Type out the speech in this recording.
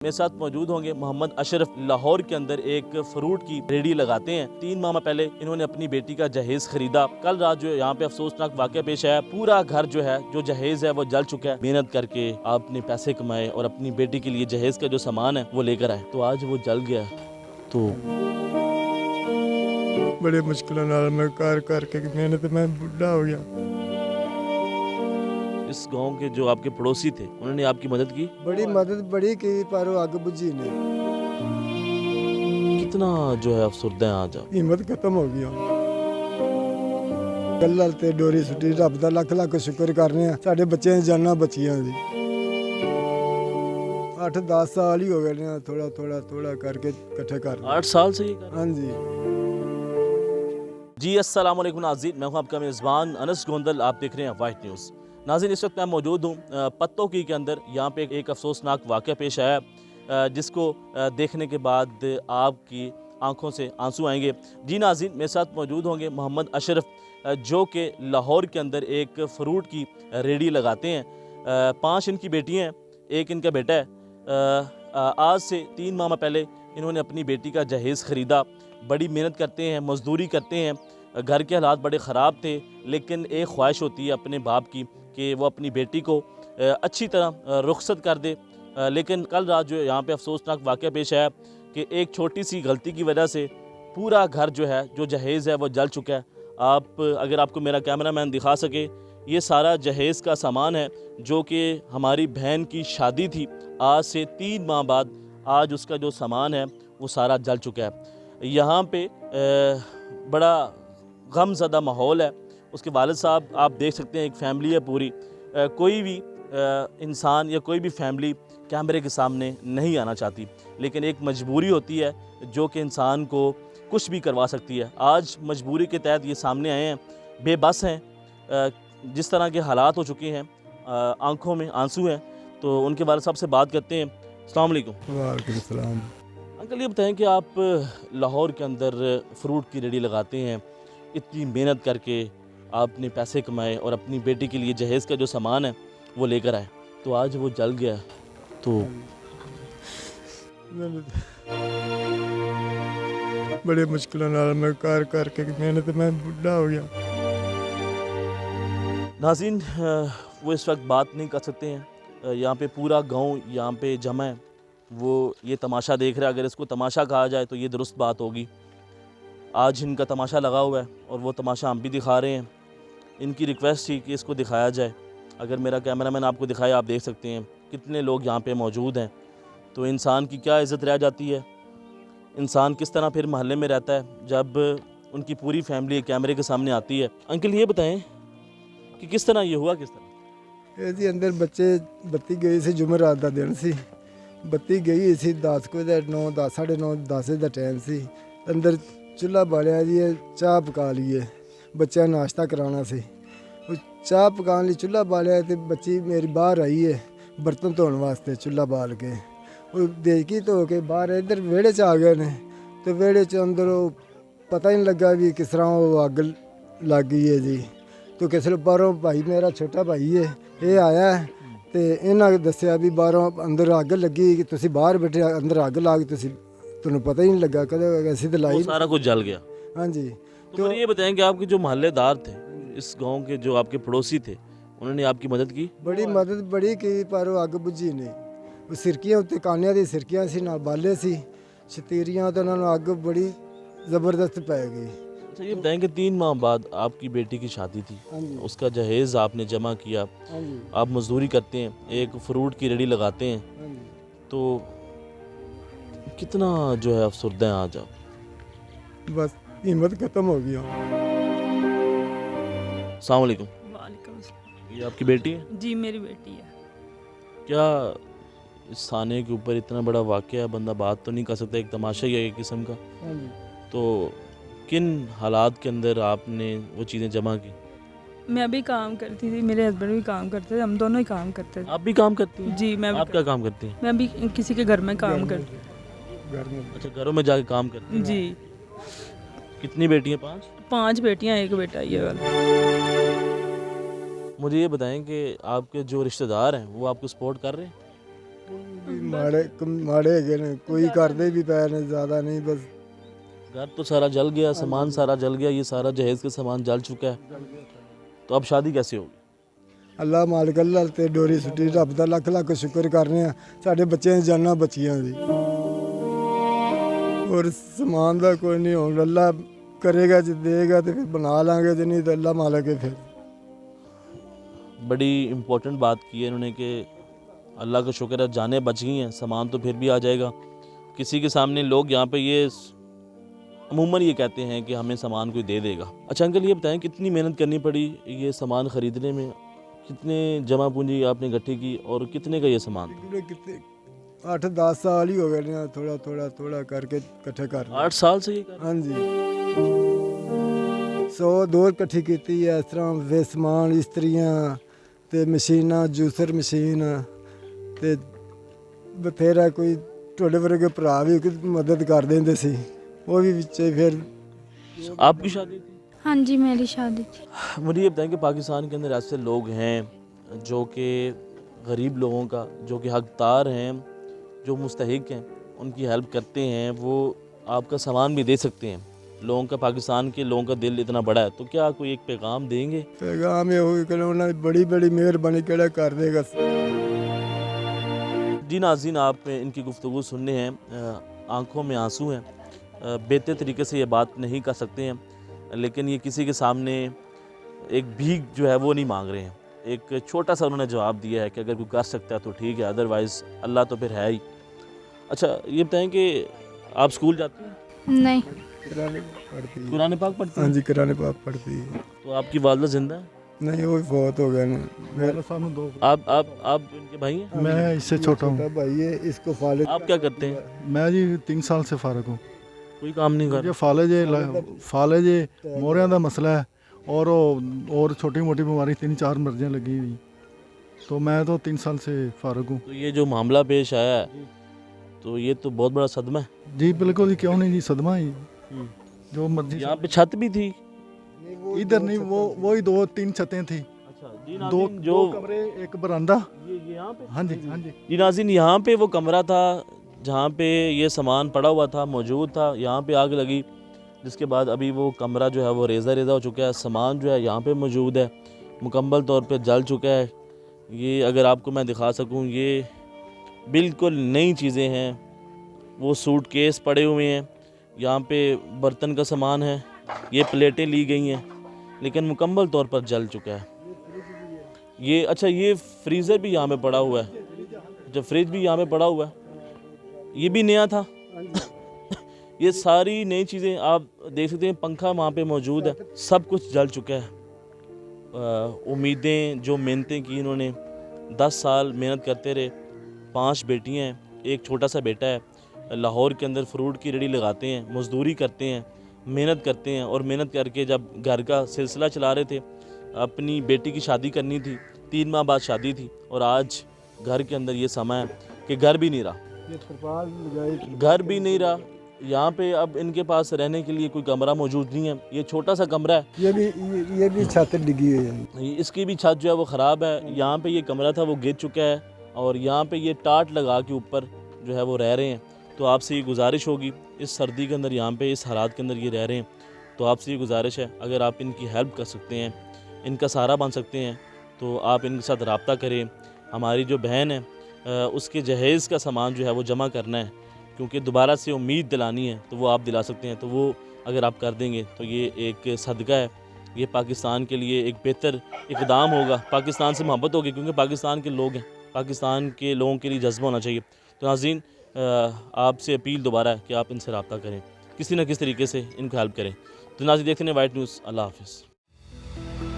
मेरे साथ मौजूद होंगे मोहम्मद अशरफ। लाहौर के अंदर एक फ्रूट की रेडी लगाते हैं। 3 माह पहले इन्होंने अपनी बेटी का जहेज खरीदा। कल रात जो यहाँ पे अफसोसनाक वाक़या पेश आया, पूरा घर जो है, जो जहेज है वो जल चुका है। मेहनत करके आपने पैसे कमाए और अपनी बेटी के लिए जहेज का जो सामान है वो लेकर आए, तो आज वो जल गया। तो बड़े मुश्किलों नाल मैं कार करके मेहनत में बुढ़ा हो गया। इस गांव के जो आपके पड़ोसी थे उन्होंने आपकी मदद की? बड़ी मदद बड़ी की पर वो अग बुझी नहीं। कितना जो है अफसरदा है आज आप। हिम्मत खत्म हो गया। गल्लां ते डोरी सुटी, रब दा लख लख शुक्र करने आ साडे बच्चें दी जानां बचियां दी। 8-10 साल ही हो गए ने, थोड़ा करके इकट्ठे कर 8 साल से ये कर। हाँ जी जी अस्सलाम वालेकुम नाज़रीन, मैं हूं आपका मेज़बान अनस गोंदल। आप देख रहे हैं वाइट न्यूज़। नाज़रीन, इस वक्त मैं मौजूद हूं पत्तों की के अंदर। यहाँ पे एक अफसोसनाक वाक़या पेश आया, जिसको देखने के बाद आपकी आंखों से आंसू आएंगे। जी नाज़रीन, मेरे साथ मौजूद होंगे मोहम्मद अशरफ, जो कि लाहौर के अंदर एक फ़्रूट की रेडी लगाते हैं। 5 इनकी बेटियाँ हैं, एक इनका बेटा है। आज से 3 माह पहले इन्होंने अपनी बेटी का जहेज़ ख़रीदा। बड़ी मेहनत करते हैं, मज़दूरी करते हैं। घर के हालात बड़े ख़राब थे, लेकिन एक ख्वाहिश होती है अपने बाप की कि वो अपनी बेटी को अच्छी तरह रुखसत कर दे। लेकिन कल रात जो यहाँ पे अफसोसनाक वाक़या पेश आया कि एक छोटी सी गलती की वजह से पूरा घर जो है, जो जहेज़ है वो जल चुका है। अगर आपको मेरा कैमरामैन दिखा सके, ये सारा जहेज़ का सामान है जो कि हमारी बहन की शादी थी। आज से 3 माह बाद आज उसका जो सामान है वो सारा जल चुका है। यहाँ पे बड़ा गमज़दा माहौल है। उसके वालिद साहब, आप देख सकते हैं, एक फ़ैमिली है पूरी। कोई भी इंसान या कोई भी फैमिली कैमरे के सामने नहीं आना चाहती, लेकिन एक मजबूरी होती है जो कि इंसान को कुछ भी करवा सकती है। आज मजबूरी के तहत ये सामने आए हैं, बेबस हैं। जिस तरह के हालात हो चुके हैं, आंखों में आंसू हैं। तो उनके वालिद साहब से बात करते हैं। अस्सलाम वालेकुम। वालेकुम सलाम। अंकल, ये बताएं कि आप लाहौर के अंदर फ्रूट की रेडी लगाते हैं, इतनी मेहनत करके आपने पैसे कमाए और अपनी बेटी के लिए जहेज़ का जो सामान है वो लेकर आए, तो आज वो जल गया। तो बड़े मुश्किलों नाल मैं कार करके मेहनत में बुढ़ा हो गया। नाज़रीन, वो इस वक्त बात नहीं कर सकते हैं। यहाँ पे पूरा गांव यहाँ पे जमा है, वो ये तमाशा देख रहा है। अगर इसको तमाशा कहा जाए तो ये दुरुस्त बात होगी। आज इनका तमाशा लगा हुआ है और वो तमाशा हम भी दिखा रहे हैं। इनकी रिक्वेस्ट थी कि इसको दिखाया जाए। अगर मेरा कैमरामैन आपको दिखाए, आप देख सकते हैं कितने लोग यहाँ पे मौजूद हैं। तो इंसान की क्या इज़्ज़त रह जाती है, इंसान किस तरह फिर मोहल्ले में रहता है जब उनकी पूरी फैमिली कैमरे के सामने आती है। अंकल, ये बताएं कि किस तरह ये हुआ, किस तरह? ਇਹਦੇ ਅੰਦਰ ਬੱਚੇ ਬੱਤੀ ਗਈ ਸੀ, ਜੁਮੇਰਾਤ ਦਾ ਦਿਨ ਸੀ। ਬੱਤੀ ਗਈ ਸੀ 10 ਵਜੇ, 9 10 9:30 10 ਦਾ ਟਾਈਮ ਸੀ। ਅੰਦਰ ਚੁੱਲ੍ਹਾ ਬਾਲਿਆ ਜੀ, ਚਾਹ ਪਕਾ ਲਈਏ, ਬੱਚਿਆਂ ਨੂੰ ਨਾਸ਼ਤਾ ਕਰਾਉਣਾ ਸੀ। ਉਹ ਚਾਹ ਪਕਾਉਣ ਲਈ ਚੁੱਲ੍ਹਾ ਬਾਲਿਆ ਤੇ ਬੱਚੀ ਮੇਰੀ ਬਾਹਰ ਆਈ ਹੈ ਬਰਤਨ ਧੋਣ ਵਾਸਤੇ, ਚੁੱਲ੍ਹਾ ਬਾਲ ਕੇ। ਉਹ ਦੇਗੀ ਧੋ ਕੇ ਬਾਹਰ ਇੱਧਰ ਵਿਹੜੇ 'ਚ ਆ ਗਏ ਨੇ, ਤੇ ਵਿਹੜੇ 'ਚ ਅੰਦਰ ਉਹ ਪਤਾ ਹੀ ਨਹੀਂ ਲੱਗਾ ਵੀ ਕਿਸ ਤਰ੍ਹਾਂ ਉਹ ਅੱਗ ਲੱਗ ਗਈ ਹੈ ਜੀ। तो किसी बाहरों भाई, मेरा छोटा भाई है, ये आया तो इन्हें दसिया भी बाहरों अंदर अग लगी, कि तुसी बाहर बैठे, अंदर अग लाग, तुहानू पता ही नहीं लगा कदे ऐसी तो लाई। सारा कुछ जल गया। हाँ जी। तो ये बताएं कि आपके जो मोहल्लेदार थे, इस गांव के जो आपके पड़ोसी थे, उन्होंने आपकी मदद की? बड़ी मदद बड़ी की, पर वो अग बुझी नहीं। वो सिरकियां उत्ते कानियां दी सिरकियां सी, नाल बाले सी शतीरियां, तो उन्होंने अग बड़ी ज़बरदस्त पै गई। अच्छा, ये बताएं कि 3 माह बाद आपकी बेटी की शादी थी, उसका जहेज़ आपने जमा किया, आप मजदूरी करते हैं, एक फ्रूट की रेडी लगाते हैं, तो कितना जो है अफसरदा है आज आप। बस हिम्मत खत्म हो गया। अस्सलाम वालेकुम। वालेकुम अस्सलाम। ये आपकी बेटी है? जी, मेरी बेटी है। क्या इस साने के ऊपर इतना बड़ा वाक़या है, बंदा बात तो नहीं कर सकता, एक तमाशा ही है एक किस्म का। तो किन हालात के अंदर आपने वो चीज़ें जमा की? मैं भी काम करती थी, मेरे हस्बैंड भी काम करते थे, हम दोनों ही काम करते थे। आप भी काम करती हैं? जी, मैं आप क्या काम करती हैं? मैं भी किसी के घर में काम करती घर में। अच्छा, घरों में जाके काम करती हैं। जी। कितनी बेटी हैं? 5? 5 बेटियां, एक बेटा, ये वाला। मुझे ये बताएं कि आपके जो रिश्तेदार हैं वो आपको सपोर्ट कर रहे हैं? ਮਾੜੇ ਹੈਗੇ ਨੇ, ਕੋਈ ਕਰਦੇ ਵੀ ਪਏ ਨੇ, ਜ਼ਿਆਦਾ नहीं बस। घर तो सारा जल गया, सामान सारा जल गया, ये सारा जहेज़ का सामान जल चुका है, तो अब शादी कैसे होगी? ਅੱਲਾ ਮਾਲਕ ਅੱਲਾ ਤੇ ਡੋਰੀ ਸੁੱਟੀ, ਰੱਬ ਦਾ ਲੱਖ ਲੱਖ ਸ਼ੁਕਰ ਕਰਨੇ ਆ, ਸਾਡੇ ਬੱਚਿਆਂ ਦੀ ਜਾਨਾਂ ਬਚੀਆਂ ਦੀ। ਔਰ ਸਮਾਨ ਦਾ ਕੋਈ ਨਹੀਂ, ਹੁਣ ਅੱਲਾ ਕਰੇਗਾ, ਜੇ ਦੇਗਾ ਤੇ ਫਿਰ ਬਣਾ ਲਾਂਗੇ, ਜੇ नहीं तो ਅੱਲਾ ਮਾਲਕ है फिर। बड़ी इम्पोर्टेंट बात की है इन्होंने कि अल्लाह का शुक्र है जानें बच गई हैं, सामान तो फिर भी आ जाएगा। किसी के सामने लोग यहाँ पे ये अमूमन ये कहते हैं कि हमें सामान कोई दे देगा। अच्छा अंकल, ये बताएं कितनी मेहनत करनी पड़ी ये सामान ख़रीदने में, कितने जमा पूंजी आपने इकट्ठी की और कितने का ये सामान? कितने 8-10 साल ही हो गए ने, थोड़ा थोड़ा थोड़ा करके इकट्ठे कर। 8 साल से ये कर? हाँ जी, 100 2 इकट्ठी की है। इस तरह वे समान इस्त्रियाँ ते मशीनां, जूसर मशीन ते बथेरा कोई टोडे वर्गे भरा भी मदद कर देंदे सी, वो भी विचे। फिर आपकी शादी थी? हाँ जी, मेरी शादी थी। मुझे ये बताएं कि पाकिस्तान के अंदर ऐसे लोग हैं जो कि गरीब लोगों का, जो कि हकदार हैं, जो मुस्तहिक हैं, उनकी हेल्प करते हैं, वो आपका सामान भी दे सकते हैं। लोगों का, पाकिस्तान के लोगों का दिल इतना बड़ा है, तो क्या कोई एक पैगाम देंगे? पैगाम ये हो कि उन्होंने बड़ी बड़ी मेहरबानी केड़ा कर देगा। जी नाज़रीन, आप इनकी गुफ्तगू सुनने हैं, आंखों में आंसू हैं, बेहतर तरीके से ये बात नहीं कर सकते हैं, लेकिन ये किसी के सामने एक भीख जो है वो नहीं मांग रहे हैं। एक छोटा सा उन्होंने जवाब दिया है कि अगर कोई कर सकता है तो ठीक है, अदरवाइज़ अल्लाह तो फिर है ही। अच्छा ये बताएं कि आप स्कूल जाते हैं? नहीं। कुरान पढ़ती है। कुरान पाक पढ़ते हाँ हैं? जी, कुरान पाक पढ़ती है। तो आपकी वालदा जिंदा है? नहीं, वो बहुत हो गए ना। मेरा सामने दो। आप इनके भाई हैं? मैं इससे छोटा हूँ। भाई है, इसको फालिद। आप क्या करते हैं? मैं जी 3 साल से फारग हूँ। कोई काम नहीं कर? ये फाले जे मोरियां का मसला है और छोटी मोटी बीमारी 3-4 मर्जियाँ लगी हुई, तो मैं तो 3 साल से फारग हूँ। तो ये जो मामला पेश आया है, तो ये तो बहुत बड़ा सदमा है। जी बिल्कुल, क्यों नहीं जी, सदमा ही जो मर्जी। यहाँ पे छत भी थी? इधर नहीं, वही 2-3 छतें थी, अच्छा जी, दो जो कमरे, एक बरामदा। ये यहाँ पे? हाँ जी, हाँ जी। जी नाज़रीन, यहाँ पे वो कमरा था जहाँ पे ये सामान पड़ा हुआ था, मौजूद था। यहाँ पे आग लगी, जिसके बाद अभी वो कमरा जो है वो रेज़ा हो चुका है। सामान जो है यहाँ पे मौजूद है, मुकम्मल तौर पे जल चुका है। ये अगर आपको मैं दिखा सकूँ, ये बिल्कुल नई चीज़ें हैं। वो सूटकेस पड़े हुए हैं, यहाँ पे बर्तन का सामान है, ये प्लेटें ली गई हैं, लेकिन मुकम्मल तौर पर जल चुका है। ये अच्छा, ये फ्रीज़र भी यहाँ पे पड़ा हुआ है, जब फ्रिज भी यहाँ पे पड़ा हुआ है, ये भी नया था। ये सारी नई चीज़ें आप देख सकते हैं। पंखा वहाँ पे मौजूद है, सब कुछ जल चुका है। उम्मीदें, जो मेहनतें की इन्होंने, 10 साल मेहनत करते रहे। 5 बेटियाँ हैं, एक छोटा सा बेटा है। लाहौर के अंदर फ्रूट की रेडी लगाते हैं, मज़दूरी करते हैं, मेहनत करते हैं, और मेहनत करके जब घर का सिलसिला चला रहे थे, अपनी बेटी की शादी करनी थी, 3 माह बाद शादी थी, और आज घर के अंदर ये समय है कि घर भी नहीं रहा, घर भी नहीं रहा। यहाँ पे अब इनके पास रहने के लिए कोई कमरा मौजूद नहीं है। ये छोटा सा कमरा है, ये भी छत डिगी हुई है, इसकी भी छत जो है वो ख़राब है। यहाँ पे ये कमरा था वो गिर चुका है, और यहाँ पे ये टाट लगा के ऊपर जो है वो रह रहे हैं। तो आपसे ये गुजारिश होगी, इस सर्दी के अंदर, यहाँ पे इस हालात के अंदर ये रह रहे हैं, तो आपसे ये गुजारिश है, अगर आप इनकी हेल्प कर सकते हैं, इनका सहारा बन सकते हैं, तो आप इनके साथ रब्ता करें। हमारी जो बहन है उसके जहेज़ का सामान जो है वो जमा करना है, क्योंकि दोबारा से उम्मीद दिलानी है, तो वो आप दिला सकते हैं। तो वो अगर आप कर देंगे तो ये एक सदका है, ये पाकिस्तान के लिए एक बेहतर इक़दाम होगा। पाकिस्तान से मोहब्बत होगी, क्योंकि पाकिस्तान के लोग हैं, पाकिस्तान के लोगों के लिए जज्बा होना चाहिए। तो नाज़रीन, आपसे अपील दोबारा है कि आप इनसे रब्ता करें, किसी न किसी तरीके से इनको हेल्प करें। तो नाज़रीन, देखते हैं वाइट न्यूज़। अल्लाह हाफ़िज़।